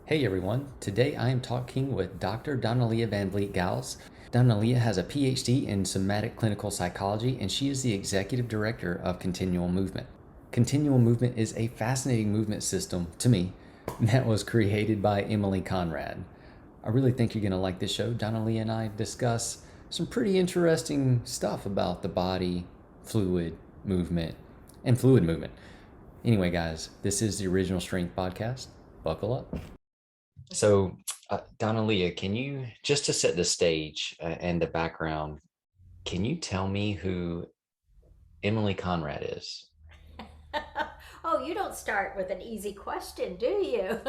Hey everyone, today I am talking with Dr. Donnalea Van Vleet Goelz. Donnalea has a PhD in Somatic Clinical Psychology and she is the Executive Director of Continuum Movement. Continuum Movement is a fascinating movement system, to me, that was created by Emily Conrad. I really think you're going to like this show. Donnalea and I discuss some pretty interesting stuff about the body, movement, and fluid movement. Anyway, guys, this is the Original Strength Podcast. Buckle up. So, Donnalea, can you, just to set the stage and the background, can you tell me who Emily Conrad is? Oh, you don't start with an easy question, do you?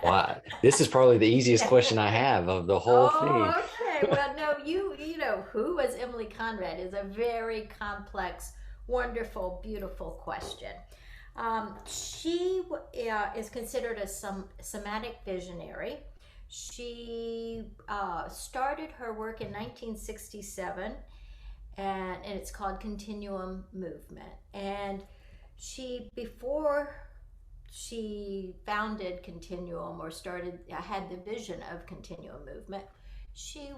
Why? This is probably the easiest question I have of the whole thing. Oh, okay. Well, no, you know, who was Emily Conrad is a very complex, wonderful, beautiful question. She is considered a somatic visionary. She started her work in 1967, and it's called Continuum Movement. And before she founded Continuum or had the vision of Continuum Movement, she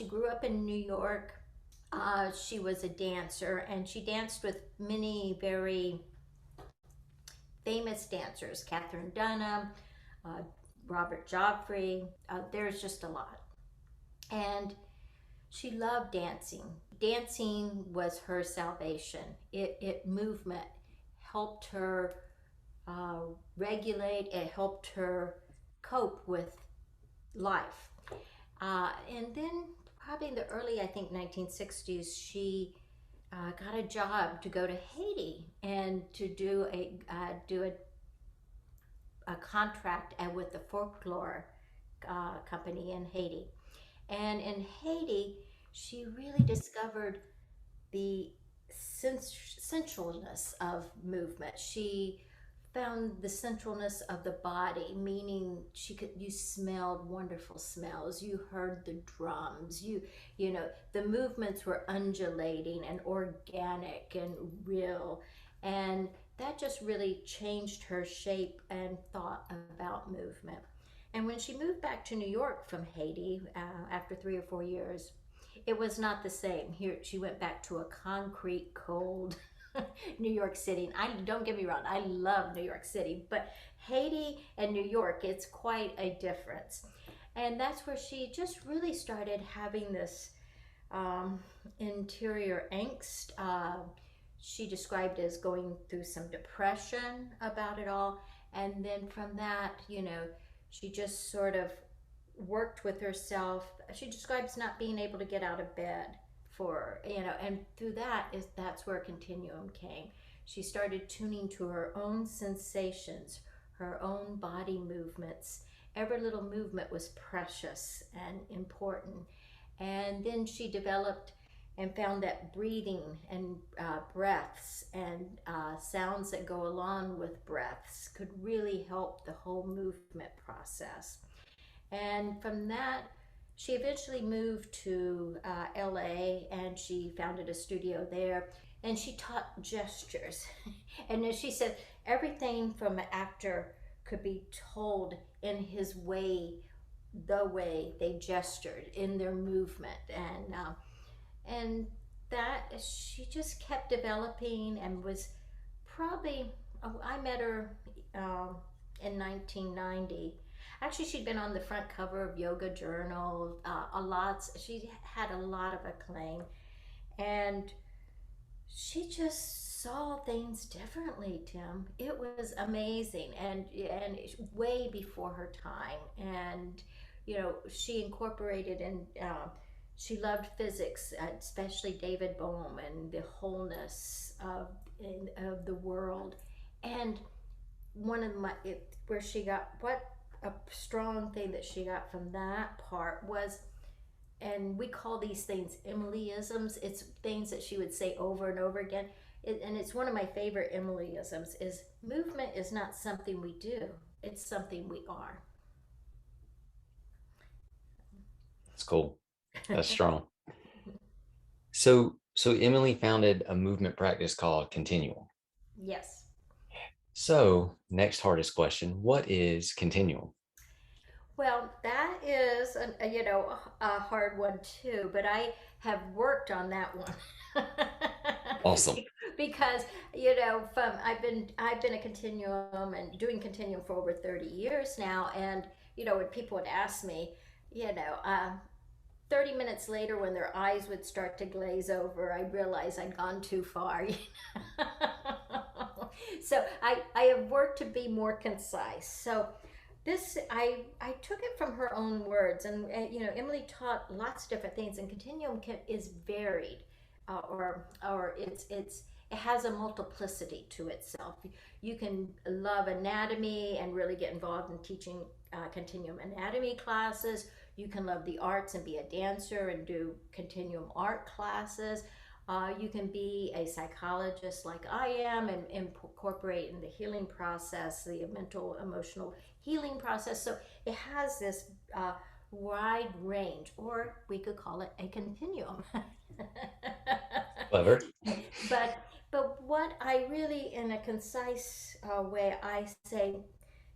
grew up in New York. She was a dancer, and she danced with many very famous dancers, Catherine Dunham, uh, Robert Joffrey. There's just a lot. And she loved dancing. Dancing was her salvation. It movement helped her uh, regulate. It helped her cope with life. And then, probably in the early, I think, 1960s, she got a job to go to Haiti and to do a contract with the folklore company in Haiti. And in Haiti, she really discovered the sensualness of movement. She found the centralness of the body, meaning you smelled wonderful smells, you heard the drums, you know the movements were undulating and organic and real, and that just really changed her shape and thought about movement. And when she moved back to New York from Haiti after 3 or 4 years, it was not the same. Here, she went back to a concrete, cold New York City. And I don't get me wrong, I love New York City, but Haiti and New York, it's quite a difference. And that's where she just really started having this um, interior angst. She described as going through some depression about it all. And then from that, she just sort of worked with herself. She describes not being able to get out of bed and through that's where Continuum came. She started tuning to her own sensations, her own body movements. Every little movement was precious and important. And then she developed and found that breathing and breaths and sounds that go along with breaths could really help the whole movement process. And from that, she eventually moved to LA and she founded a studio there, and she taught gestures. And as she said, everything from an actor could be told in his way, the way they gestured in their movement. And that she just kept developing and was probably, oh, I met her in 1990. Actually, she'd been on the front cover of Yoga Journal a lot. She had a lot of acclaim, and she just saw things differently, Tim. It was amazing, and way before her time. And she incorporated and she loved physics, especially David Bohm and the wholeness of the world. And one of my where she got what a strong thing that she got from that part was, and we call these things Emilyisms. It's things that she would say over and over again. And it's one of my favorite Emilyisms is movement is not something we do, it's something we are. That's cool. That's strong. So Emily founded a movement practice called Continuum. Yes. So, next hardest question, what is continuum? Well, that is a hard one too, but I have worked on that one. Awesome. Because from I've been a continuum and doing continuum for over 30 years now, and when people would ask me, you know, um, 30 minutes later when their eyes would start to glaze over, I realized I'd gone too far. So I have worked to be more concise. So this I took it from her own words, and Emily taught lots of different things, and continuum is varied, or it has a multiplicity to itself. You can love anatomy and really get involved in teaching continuum anatomy classes. You can love the arts and be a dancer and do continuum art classes. You can be a psychologist like I am and incorporate in the healing process, the mental, emotional healing process. So it has this wide range, or we could call it a continuum. Clever. but what I really, in a concise way, I say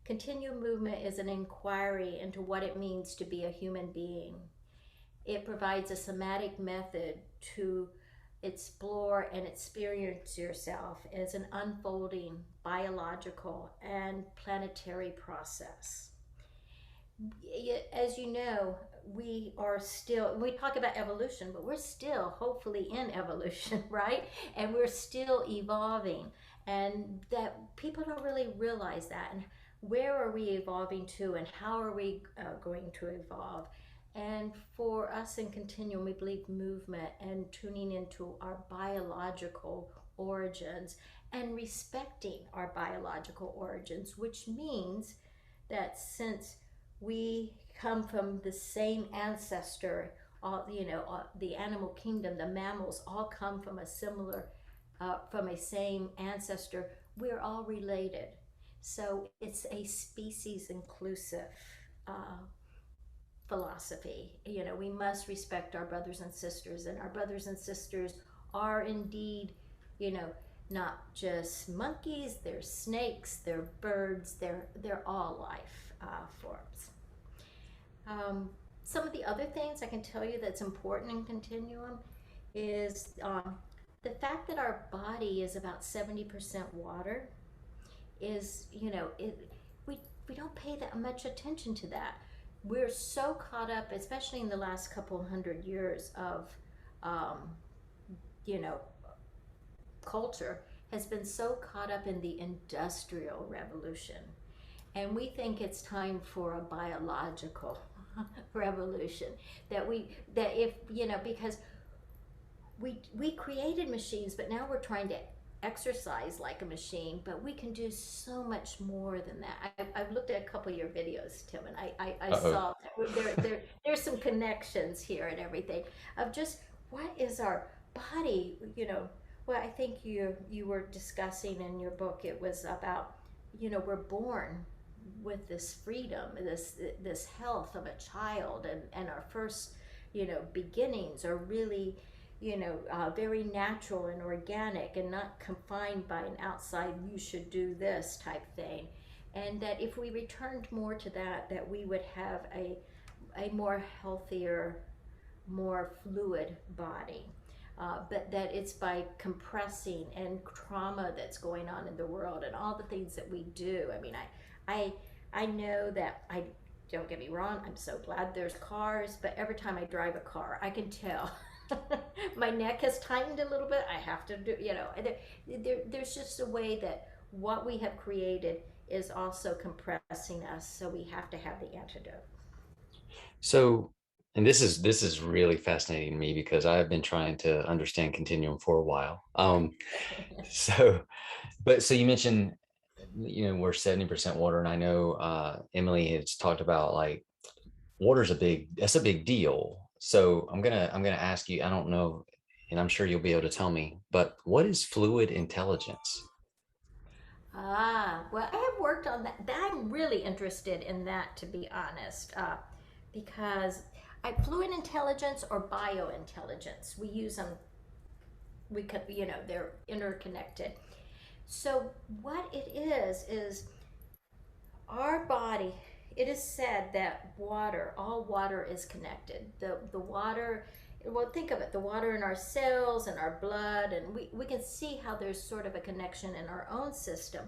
continuum movement is an inquiry into what it means to be a human being. It provides a somatic method to explore and experience yourself as an unfolding biological and planetary process. As you know, we talk about evolution, but we're still hopefully in evolution, right? And we're still evolving, and that people don't really realize that. And where are we evolving to, and how are we going to evolve? And for us in Continuum, we believe movement and tuning into our biological origins and respecting our biological origins, which means that since we come from the same ancestor, the animal kingdom, the mammals all come from a similar, from a same ancestor. We're all related. So it's a species inclusive uh, philosophy. We must respect our brothers and sisters, and our brothers and sisters are indeed, you know, not just monkeys. They're snakes. They're birds. They're all life forms. Um, some of the other things I can tell you that's important in continuum is the fact that our body is about 70% water is, we don't pay that much attention to that. We're so caught up, especially in the last couple hundred years of, um, you know, culture has been so caught up in the industrial revolution, and we think it's time for a biological revolution. That if because we created machines, but now we're trying to exercise like a machine, but we can do so much more than that. I've looked at a couple of your videos, Tim, and I Uh-oh. saw there's some connections here and everything of just what is our body. Well, I think you were discussing in your book, it was about, we're born with this freedom, this health of a child, and our first beginnings are really very natural and organic and not confined by an outside you should do this type thing. And that if we returned more to that we would have a more healthier, more fluid body. But that it's by compressing and trauma that's going on in the world and all the things that we do. I mean, I I know that I don't get me wrong. I'm so glad there's cars, but every time I drive a car, I can tell my neck has tightened a little bit. I have to do, there's just a way that what we have created is also compressing us. So we have to have the antidote. So, and this is really fascinating to me because I've been trying to understand continuum for a while. So, but so you mentioned, we're 70% water, and I know Emily has talked about like that's a big deal. So I'm gonna ask you, I don't know, and I'm sure you'll be able to tell me, but what is fluid intelligence? Well, I have worked on that. I'm really interested in that, to be honest, because fluid intelligence or biointelligence, we use them. We could, they're interconnected. So what it is our body it is said that all water is connected. The water, well, think of it, the water in our cells and our blood, and we can see how there's sort of a connection in our own system.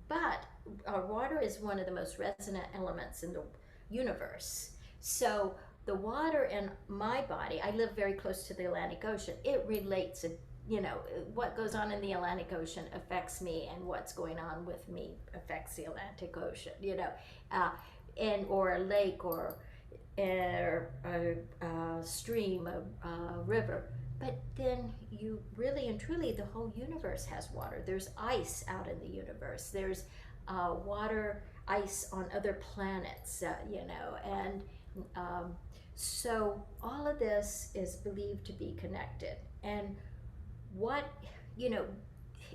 But our water is one of the most resonant elements in the universe. So the water in my body, I live very close to the Atlantic Ocean, it relates, you know, what goes on in the Atlantic Ocean affects me, and what's going on with me affects the Atlantic Ocean, you know, uh, and or a lake or a stream, a river. But then you really and truly, the whole universe has water. There's ice out in the universe. There's water, ice on other planets, you know, and um, so all of this is believed to be connected. And what, you know,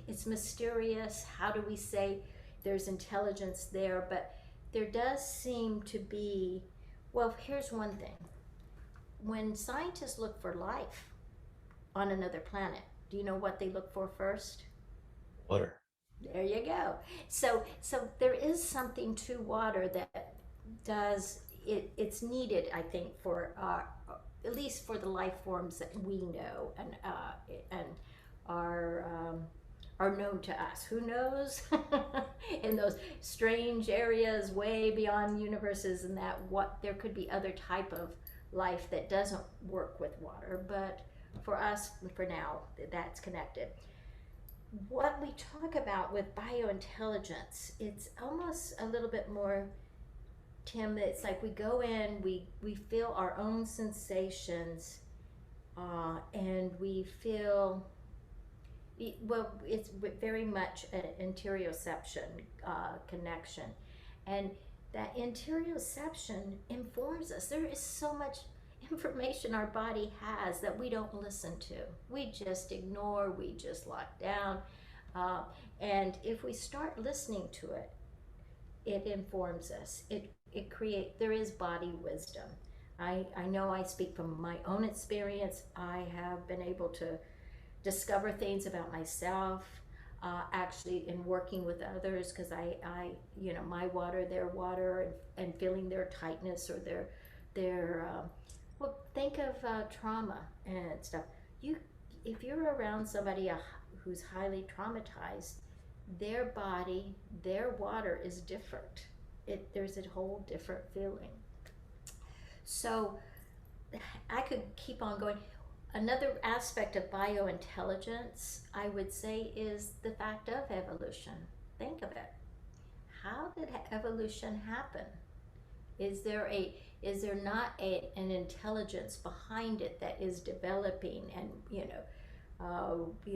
it's mysterious. How do we say there's intelligence there? But there does seem to be, well, here's one thing. When scientists look for life on another planet, do you know what they look for first? Water. There you go. So there is something to water that does it. It's needed, I think, for at least for the life forms that we know and are are known to us. Who knows? In those strange areas way beyond universes, and that what there could be other type of life that doesn't work with water, but for us, for now, that's connected. What we talk about with biointelligence, it's almost a little bit more, Tim. It's like we go in, we feel our own sensations, and we feel, well, it's very much an interoception connection, and that interoception informs us. There is so much information our body has that we don't listen to. We just ignore, we just lock down. Uh, and if we start listening to it, it informs us. There is body wisdom. I know I speak from my own experience. I have been able to discover things about myself, actually in working with others, because you know, my water, their water, and feeling their tightness or their well, think of trauma and stuff. You, if you're around somebody who's highly traumatized, their body, their water is different. There's a whole different feeling. So I could keep on going. Another aspect of biointelligence, I would say, is the fact of evolution. Think of it. How did evolution happen? Is there not an intelligence behind it that is developing, and you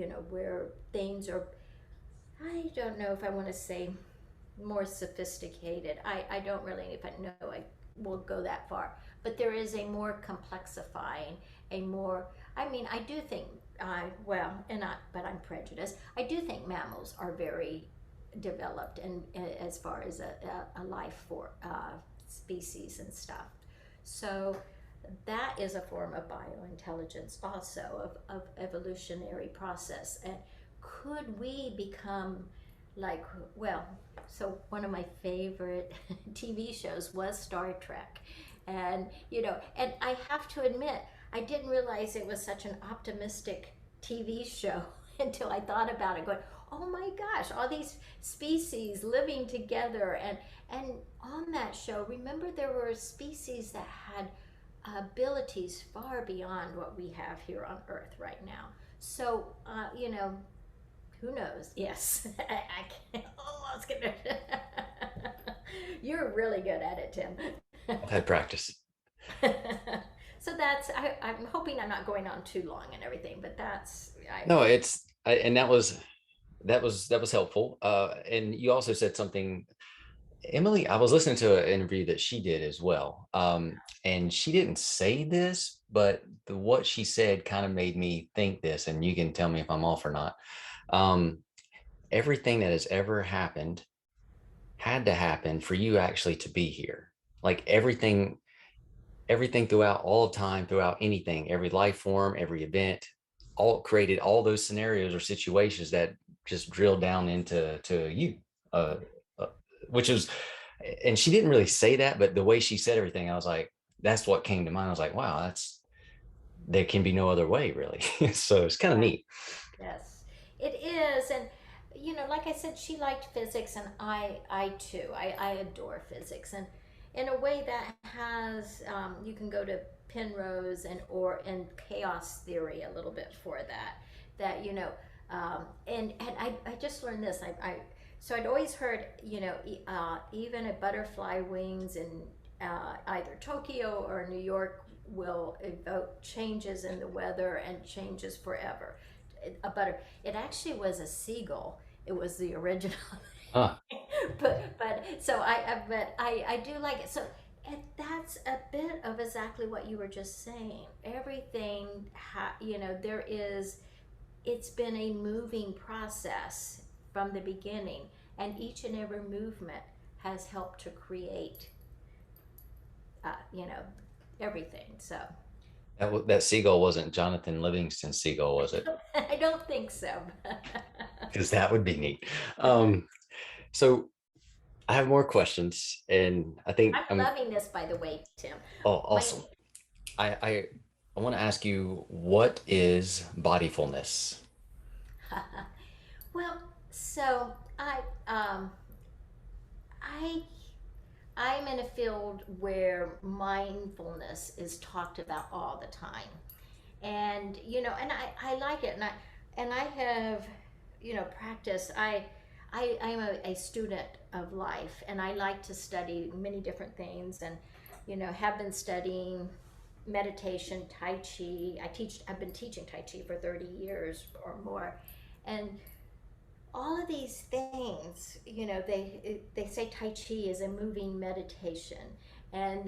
know, where things are, I don't know if I want to say more sophisticated. I don't really, if I know, I will go that far. But there is a more complexifying, a more, I mean, I do think, well, and not, but I'm prejudiced. I do think mammals are very developed, and as far as a life for species and stuff. So that is a form of biointelligence also, of evolutionary process. And could we become like, well, so one of my favorite TV shows was Star Trek. And, you know, and I have to admit, I didn't realize it was such an optimistic TV show until I thought about it, going, oh my gosh, all these species living together. And on that show, remember, there were species that had abilities far beyond what we have here on Earth right now. So, you know, who knows? Yes, I can't. Oh, I was gonna. You're really good at it, Tim. I've had practice. So that's. I'm hoping I'm not going on too long and everything, but that's. No, and that was helpful. And you also said something, Emily. I was listening to an interview that she did as well, and she didn't say this, but what she said kind of made me think this. And you can tell me if I'm off or not. Um, Everything that has ever happened had to happen for you actually to be here. Like everything throughout all of time, throughout anything, every life form, every event, all created all those scenarios or situations that just drill down into you, uh, uh, which is And she didn't really say that, but the way she said everything, I was like, that's what came to mind. I was like, wow, there can be no other way, really. So it's kind of Yeah. neat. Yes, it is. And, like I said, she liked physics, and I too. I adore physics. And in a way that has, you can go to Penrose and chaos theory a little bit for that. That, and I just learned this. So I'd always heard, even a butterfly wings in either Tokyo or New York will evoke changes in the weather and changes forever. A butter. It actually was a seagull. It was the original. Huh. But so I do like it. So that's a bit of exactly what you were just saying. Everything, there is. It's been a moving process from the beginning, and each and every movement has helped to create, uh, you know, everything. So That seagull wasn't Jonathan Livingston seagull, was it? I don't think so. Because that would be neat. Um, so I have more questions, and I think I'm loving this, by the way, Tim. oh, My awesome. I I, I want to ask you, what is bodyfulness? well, so I I'm in a field where mindfulness is talked about all the time, and and I like it, and I have practiced. I'm a student of life, and I like to study many different things, and have been studying meditation, tai chi. I've been teaching tai chi for 30 years or more, and all of these things, they say tai chi is a moving meditation, and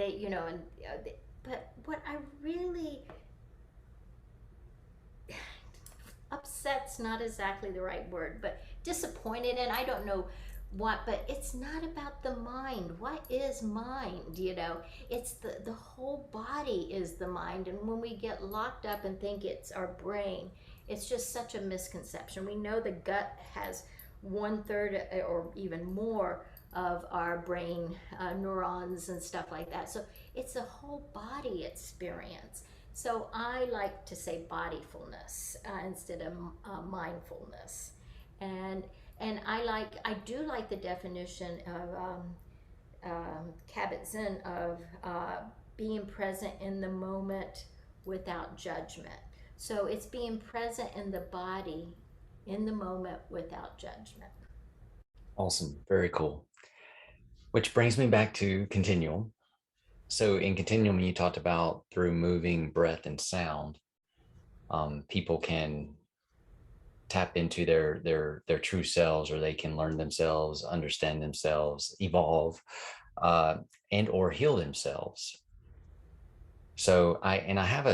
but what I really upset's not exactly the right word, but disappointed, and I don't know what, but it's not about the mind. What is mind? It's the whole body is the mind, and when we get locked up and think it's our brain, it's just such a misconception. We know the gut has 1/3 or even more of our brain neurons and stuff like that. So it's a whole body experience. So I like to say bodyfulness instead of mindfulness, and I do like the definition of Kabat-Zinn of being present in the moment without judgment. So it's being present in the body in the moment without judgment. Awesome, very cool. Which brings me back to continuum. So in continuum, you talked about through moving breath and sound, people can tap into their true selves, or they can learn themselves, understand themselves, evolve, uh, and or heal themselves. So I have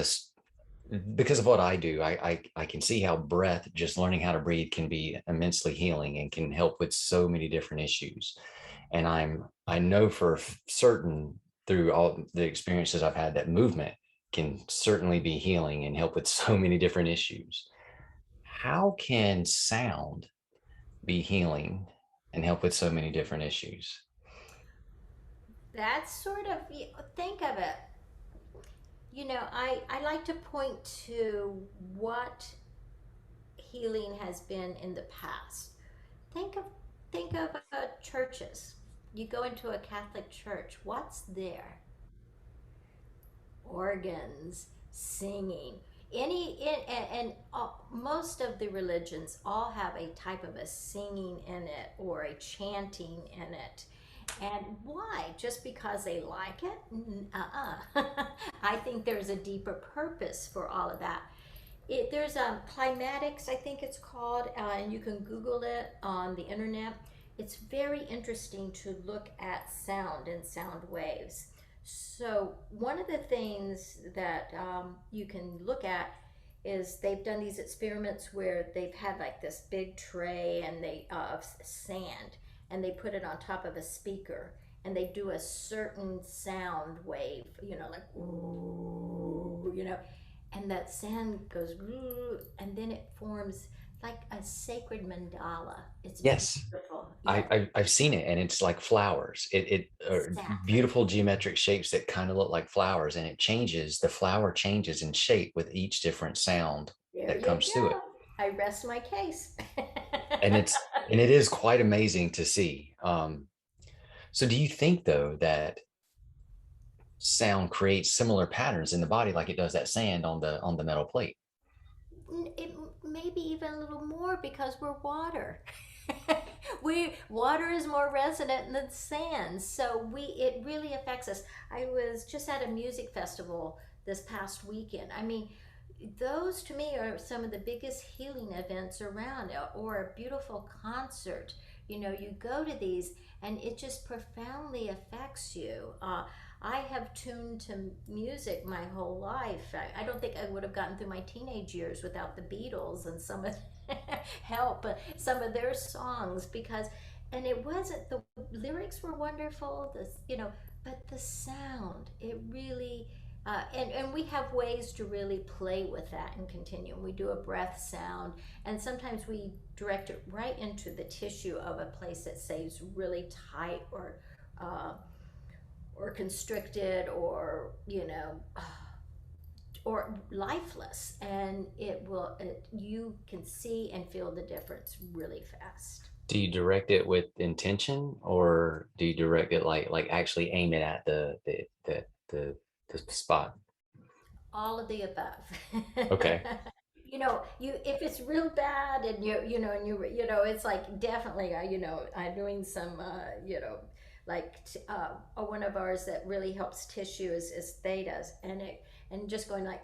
because of what I do, I can see how breath, just learning how to breathe, can be immensely healing and can help with so many different issues. And I know for certain, through all the experiences I've had, that movement can certainly be healing and help with so many different issues. How can sound be healing and help with so many different issues? That's sort of, think of it. I like to point to what healing has been in the past. Think of churches. You go into a Catholic church. What's there? Organs, singing. Most of the religions all have a type of a singing in it or a chanting in it. And why? Just because they like it? I think there's a deeper purpose for all of that. There's climatics, I think it's called, and you can Google it on the internet. It's very interesting to look at sound and sound waves. So one of the things that you can look at is they've done these experiments where they've had like this big tray and they of sand, and they put it on top of a speaker, and they do a certain sound wave, like ooh, and that sand goes and then it forms like a sacred mandala. It's Yes. beautiful. I, Yes, I've seen it, and it's like flowers. It exactly. beautiful geometric shapes that kind of look like flowers, and it changes. The flower changes in shape with each different sound There that you comes through go. it, I rest my case. and it is quite amazing to see. So, do you think though that sound creates similar patterns in the body, like it does that sand on the metal plate? It maybe even a little more because we're water. We water is more resonant than sand, so we it really affects us. I was just at a music festival this past weekend. I mean, those to me are some of the biggest healing events around, or a beautiful concert. You know, you go to these and it just profoundly affects you. I have tuned to music my whole life. I don't think I would have gotten through my teenage years without the Beatles and some of help, some of their songs, because, and it wasn't, the lyrics were wonderful, this, you know, but the sound, it really, and we have ways to really play with that and continue. We do a breath sound, and sometimes we direct it right into the tissue of a place that stays really tight, uh, or constricted, or or lifeless, and you can see and feel the difference really fast. Do you direct it with intention, or do you direct it like actually aim it at the spot? All of the above. Okay. You if it's real bad, and it's like definitely, I'm doing some, like one of ours that really helps tissue is thetas, and just going like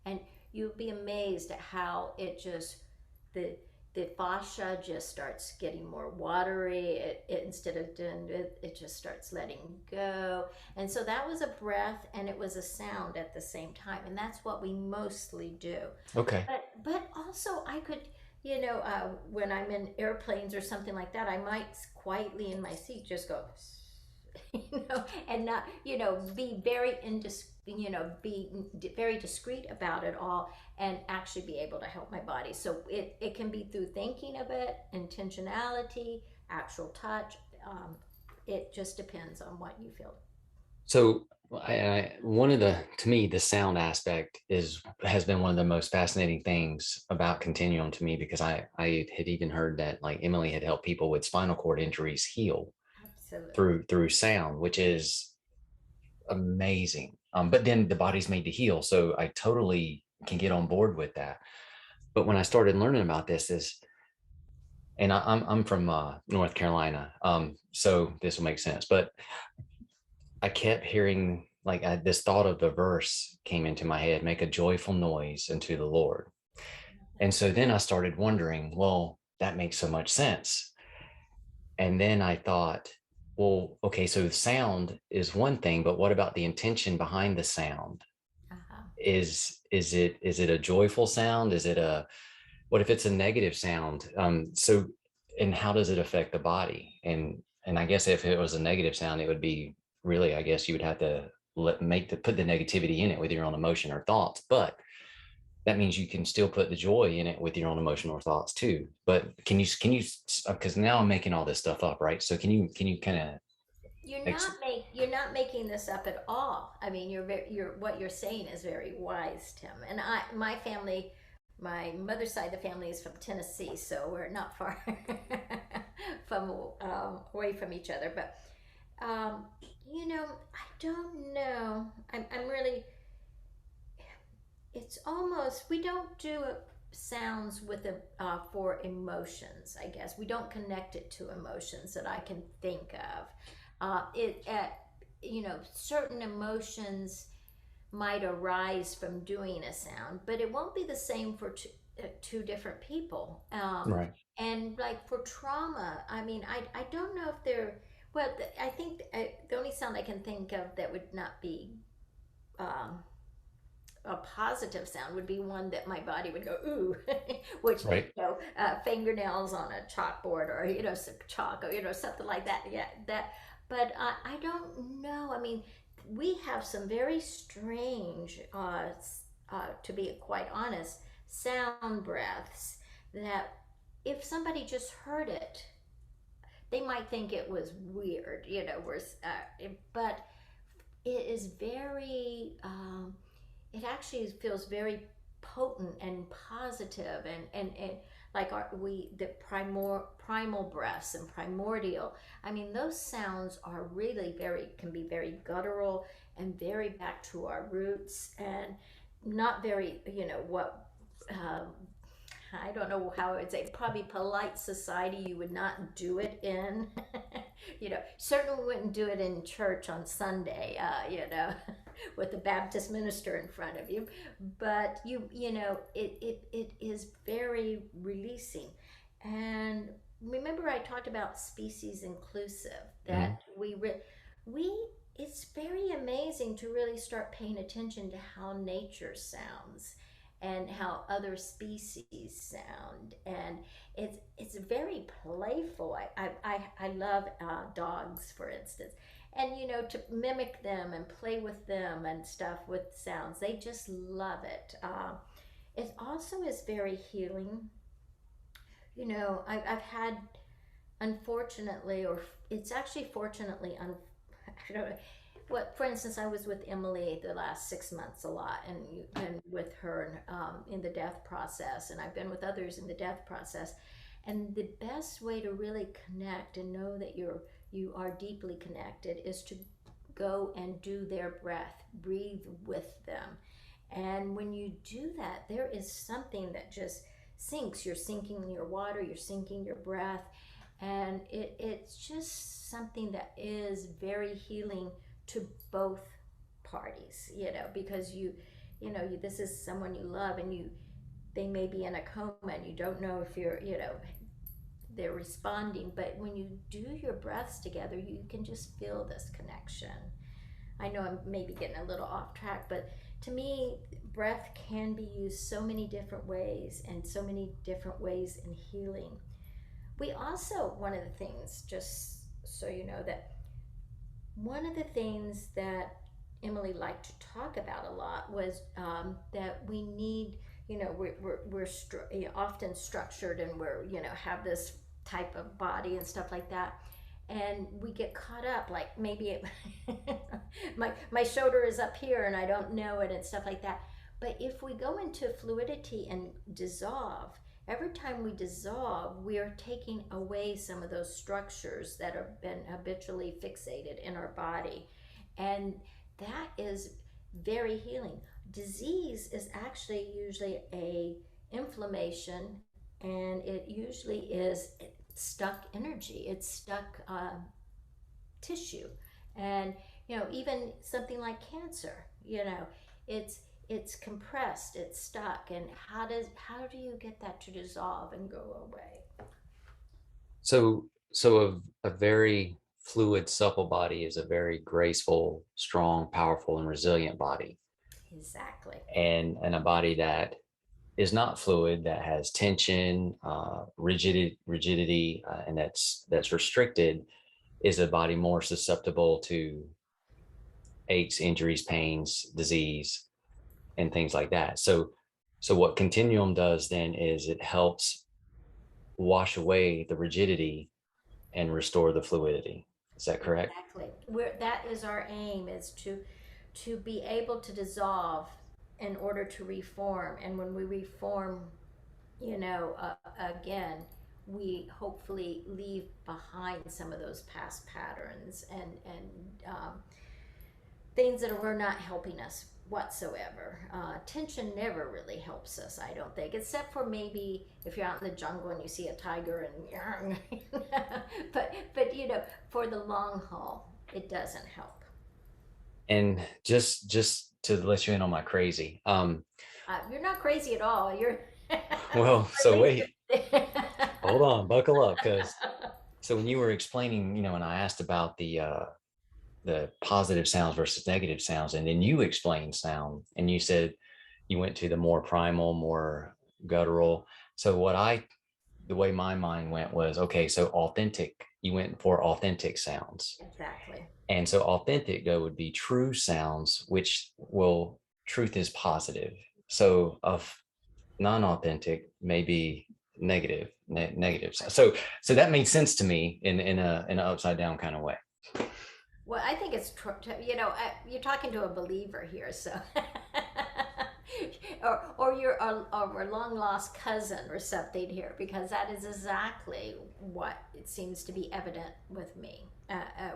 and you'll be amazed at how the the fascia just starts getting more watery. It instead of doing it, it just starts letting go. And so that was a breath and it was a sound at the same time, and that's what we mostly do. Okay. But also I could, when I'm in airplanes or something like that, I might quietly in my seat just go and not, be very be very discreet about it all, and actually be able to help my body. So it can be through thinking of it, intentionality, actual touch. It just depends on what you feel. So one of to me, the sound aspect has been one of the most fascinating things about Continuum to me, because I had even heard that like Emily had helped people with spinal cord injuries heal Absolutely. through sound, which is amazing. But then the body's made to heal, so I totally can get on board with that. But when I started learning about this, and I'm from North Carolina, so this will make sense. But I kept hearing like this thought of the verse came into my head: make a joyful noise unto the Lord. And so then I started wondering, well, that makes so much sense. And then I thought, well, okay, so the sound is one thing, but what about the intention behind the sound? Uh-huh. Is it a joyful sound? Is it a what if it's a negative sound? So and how does it affect the body? And I guess if it was a negative sound, it would be really, I guess you would have to put the negativity in it with your own emotion or thoughts. But that means you can still put the joy in it with your own emotion or thoughts too. But can you because now I'm making all this stuff up, right? So can you kind of ex- You're not making this up at all. I mean, you're what you're saying is very wise, Tim. And my family, my mother's side of the family is from Tennessee, so we're not far from away from each other. But um, I don't know. I'm really. It's almost we don't do sounds with a for emotions. I guess we don't connect it to emotions that I can think of. It certain emotions might arise from doing a sound, but it won't be the same for two different people. right? And like for trauma, I mean, I don't know if they're well. I think the only sound I can think of that would not be um, a positive sound would be one that my body would go ooh, which Right. fingernails on a chalkboard, or some chalk, or something like that. Yeah, that. But I don't know. I mean, we have some very strange, to be quite honest, sound breaths that if somebody just heard it, they might think it was weird, but it is very, it actually feels very potent and positive and like the primal breaths and primordial. I mean, those sounds are really can be very guttural and very back to our roots, and not very, um, I don't know how I would say, probably polite society you would not do it in. Certainly wouldn't do it in church on Sunday, with the Baptist minister in front of you. But it is very releasing. And remember, I talked about species inclusive, Mhm. that we it's very amazing to really start paying attention to how nature sounds and how other species sound, and it's very playful. I love dogs, for instance, and to mimic them and play with them and stuff with sounds. They just love it. It also is very healing. I've had, unfortunately, or it's actually fortunately, I don't know what. For instance, I was with Emily the last 6 months a lot, and with her in the death process, and I've been with others in the death process. And the best way to really connect and know that you are deeply connected is to go and do their breath, breathe with them. And when you do that, there is something that just sinks. You're sinking your water, you're sinking your breath, and it's just something that is very healing to both parties, because this is someone you love, and they may be in a coma, and you don't know if they're responding, but when you do your breaths together, you can just feel this connection. I know I'm maybe getting a little off track, but to me, breath can be used so many different ways, and so many different ways in healing. We also, one of the things, just so you know, that one of the things that Emily liked to talk about a lot was that we need, often structured, and we're, have this type of body and stuff like that. And we get caught up, like maybe my shoulder is up here and I don't know it and stuff like that. But if we go into fluidity and dissolve, every time we dissolve, we are taking away some of those structures that have been habitually fixated in our body. And that is very healing. Disease is actually usually a inflammation, and it usually is stuck energy. It's stuck tissue, and even something like cancer. It's compressed, it's stuck, and how do you get that to dissolve and go away? So a very fluid, supple body is a very graceful, strong, powerful, and resilient body. Exactly. And a body that is not fluid, that has tension, rigidity, and that's restricted, is a body more susceptible to aches, injuries, pains, disease, and things like that. So what Continuum does then is it helps wash away the rigidity and restore the fluidity. Is that correct? Exactly. That is our aim, is to be able to dissolve in order to reform. And when we reform, again, we hopefully leave behind some of those past patterns and things that were not helping us whatsoever. Tension never really helps us, I don't think, except for maybe if you're out in the jungle and you see a tiger and but for the long haul, it doesn't help. And just to let you in on my crazy, You're not crazy at all. You're well, I so think wait, hold on, buckle up, because so when you were explaining, and I asked about the positive sounds versus negative sounds, and then you explained sound, and you said you went to the more primal, more guttural. So what I the way my mind went was, okay, so authentic, you went for authentic sounds. Exactly. And so authentic though would be true sounds, which will truth is positive. So of non-authentic may be negative. So that made sense to me in an upside down kind of way. Well, I think it's you're talking to a believer here, so or you're a long lost cousin or something here, because that is exactly what it seems to be evident with me,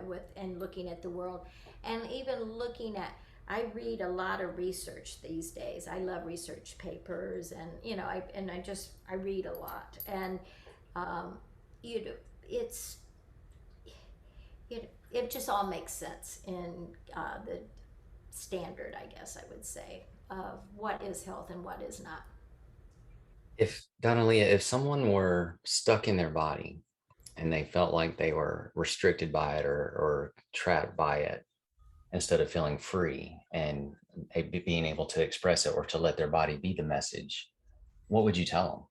with and looking at the world, and even looking at. I read a lot of research these days. I love research papers, and I read a lot, and um, you know, it's it just all makes sense in the standard, I guess I would say, of what is health and what is not. If Donnalea, if someone were stuck in their body and they felt like they were restricted by it or trapped by it, instead of feeling free and being able to express it or to let their body be the message, what would you tell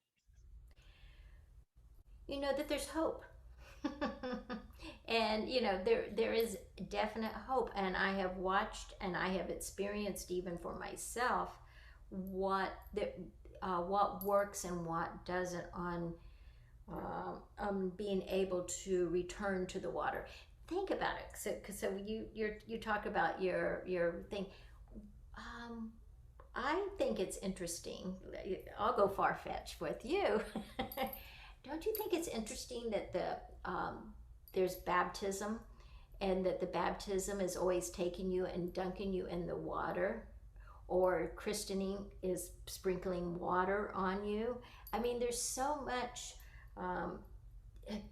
You know that there's hope. And there is definite hope, and I have watched and I have experienced even for myself what works and what doesn't on being able to return to the water. Think about it. So you talk about your thing. Um, I think it's interesting. I'll go far fetched with you. Don't you think it's interesting that there's baptism, and that the baptism is always taking you and dunking you in the water, or christening is sprinkling water on you? I mean, there's so much um,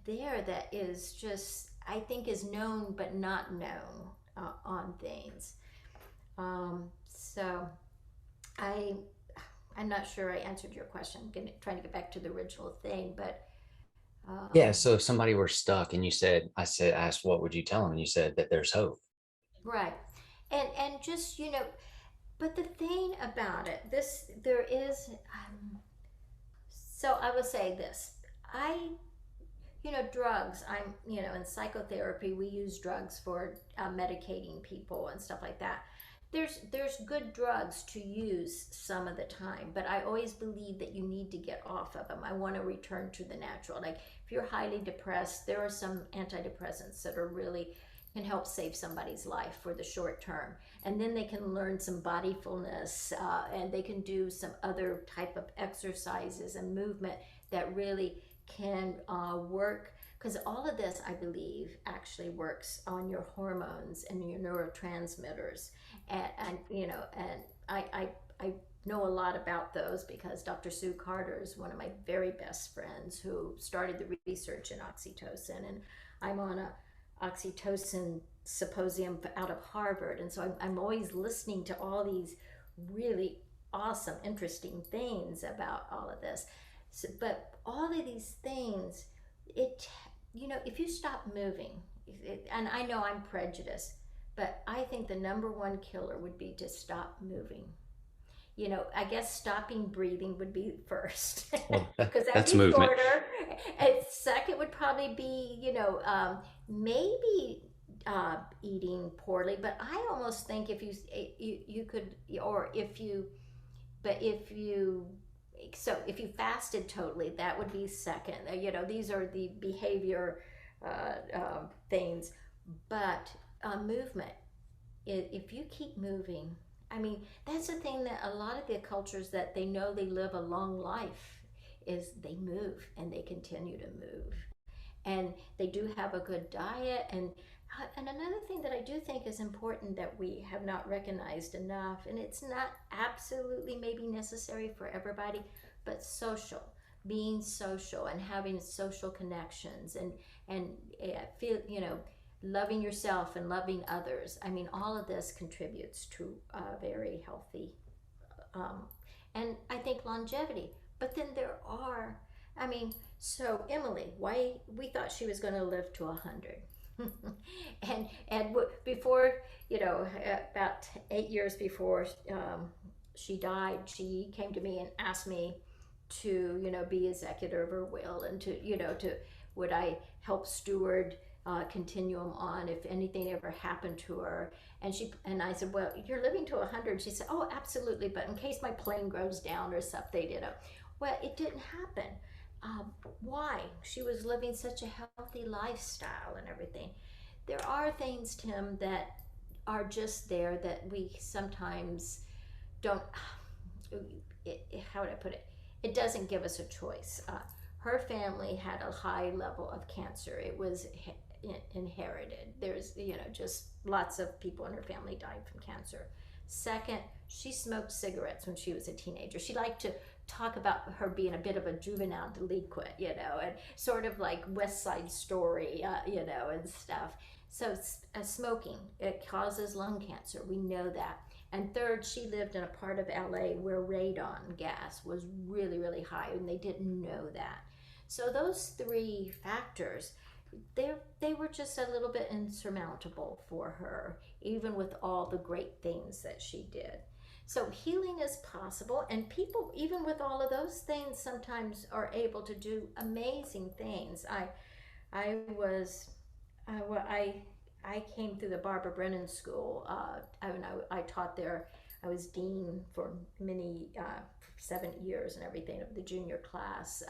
there that is just, I think, is known but not known on things. So I I'm not sure I answered your question. Trying to get back to the original thing, but Yeah. um, So if somebody were stuck and asked, what would you tell them? And you said that there's hope. right, and just but the thing about it, this there is. So I will say this: I drugs. I'm in psychotherapy. We use drugs for medicating people and stuff like that. There's good drugs to use some of the time, but I always believe that you need to get off of them. I want to return to the natural. Like if you're highly depressed, there are some antidepressants that are really can help save somebody's life for the short term, and then they can learn some bodyfulness, and they can do some other type of exercises and movement that really can work, because all of this I believe actually works on your hormones and your neurotransmitters, and I know a lot about those because Dr. Sue Carter is one of my very best friends who started the research in oxytocin, and I'm on a oxytocin symposium out of Harvard, and so I'm always listening to all these really awesome, interesting things about all of this. So, but all of these things, it if you stop moving, and I know I'm prejudiced, but I think the number one killer would be to stop moving. I guess stopping breathing would be first, Well, because that'd that's be movement. shorter. And second would probably be, maybe eating poorly. But I almost think if you could, or if you, but if you, so if you fasted totally, that would be second. These are the behavior things, but movement, if you keep moving, I mean, that's the thing that a lot of the cultures that they know they live a long life is they move and they continue to move, and they do have a good diet, and another thing that I do think is important that we have not recognized enough, and it's not absolutely maybe necessary for everybody, but social, being social and having social connections, and feel loving yourself and loving others. I mean, all of this contributes to a very healthy, um, and I think longevity. But then there are, I mean, so Emily, why we thought she was going to live to 100. And before, about 8 years before she died, she came to me and asked me to, be executor of her will, and to would I help steward Continuum on if anything ever happened to her. And I said, well, you're living to 100. She said, oh, absolutely, but in case my plane goes down or something, Well, it didn't happen. Why? She was living such a healthy lifestyle and everything. There are things, Tim, that are just there that we sometimes don't. How would I put it? It doesn't give us a choice. Her family had a high level of cancer. It was inherited. There's, just lots of people in her family died from cancer. Second, she smoked cigarettes when she was a teenager. She liked to talk about her being a bit of a juvenile delinquent, and sort of like West Side Story, and stuff. So smoking, it causes lung cancer. We know that. And third, she lived in a part of LA where radon gas was really, really high, and they didn't know that. So those three factors, they were just a little bit insurmountable for her, even with all the great things that she did. So healing is possible, and people, even with all of those things, sometimes are able to do amazing things. I was, well, I came through the Barbara Brennan School. I taught there. I was dean for many 7 years and everything of the junior class.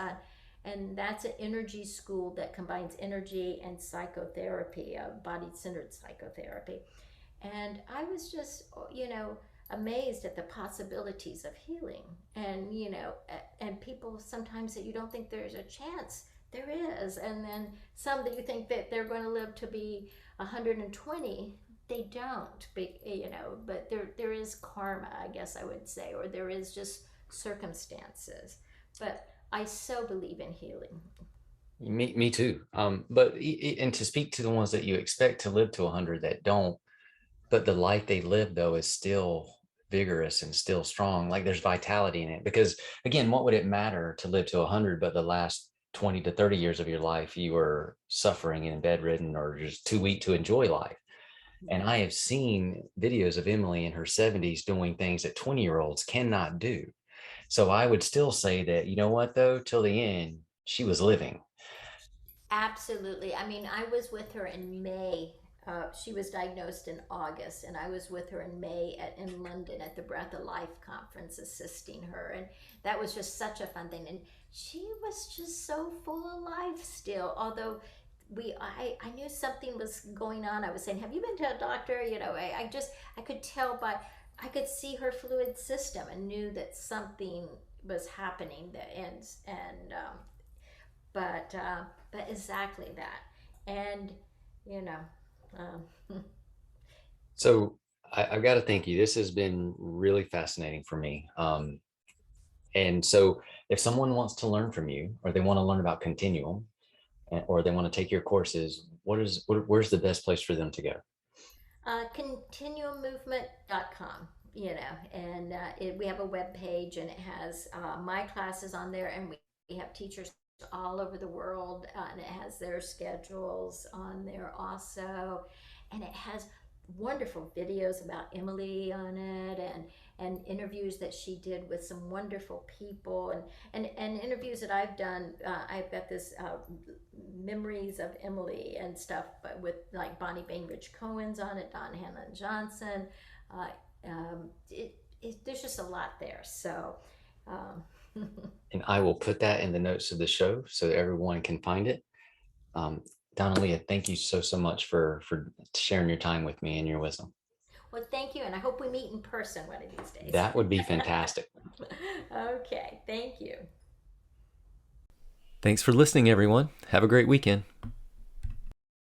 And that's an energy school that combines energy and psychotherapy, body-centered psychotherapy. And I was just, amazed at the possibilities of healing. And, and people sometimes that you don't think there's a chance, there is. And then some that you think that they're going to live to be 120, they don't, but there is karma, I guess I would say, or there is just circumstances. But I so believe in healing. Me too. But and to speak to the ones that you expect to live to 100 that don't, but the life they live though is still vigorous and still strong. Like there's vitality in it. Because again, what would it matter to live to 100, but the last 20 to 30 years of your life you were suffering and bedridden or just too weak to enjoy life? And I have seen videos of Emily in her 70s doing things that 20-year-olds cannot do. So I would still say that, you know what, though, till the end, she was living. Absolutely. I mean, I was with her in May. She was diagnosed in August, and I was with her in May in London at the Breath of Life conference, assisting her, and that was just such a fun thing. And she was just so full of life still. Although I knew something was going on. I was saying, "Have you been to a doctor?" I could tell by, I could see her fluid system and knew that something was happening. But exactly that. And you know um, So I've got to thank you. This has been really fascinating for me. And so if someone wants to learn from you or they want to learn about Continuum or they want to take your courses, where's the best place for them to go? continuummovement.com, and we have a web page, and it has my classes on there, and we have teachers all over the world, and it has their schedules on there also, and it has wonderful videos about Emily on it, and interviews that she did with some wonderful people, and interviews that I've done. I've got this memories of Emily and stuff, but with like Bonnie Bainbridge Cohen's on it, Don Hanlon Johnson. Uh, there's just a lot there. So, And I will put that in the notes of the show so that everyone can find it. Um, Donnalea, thank you so much for sharing your time with me and your wisdom. well, thank you, and I hope we meet in person one of these days. That would be fantastic. Okay, thank you. Thanks for listening, everyone. Have a great weekend.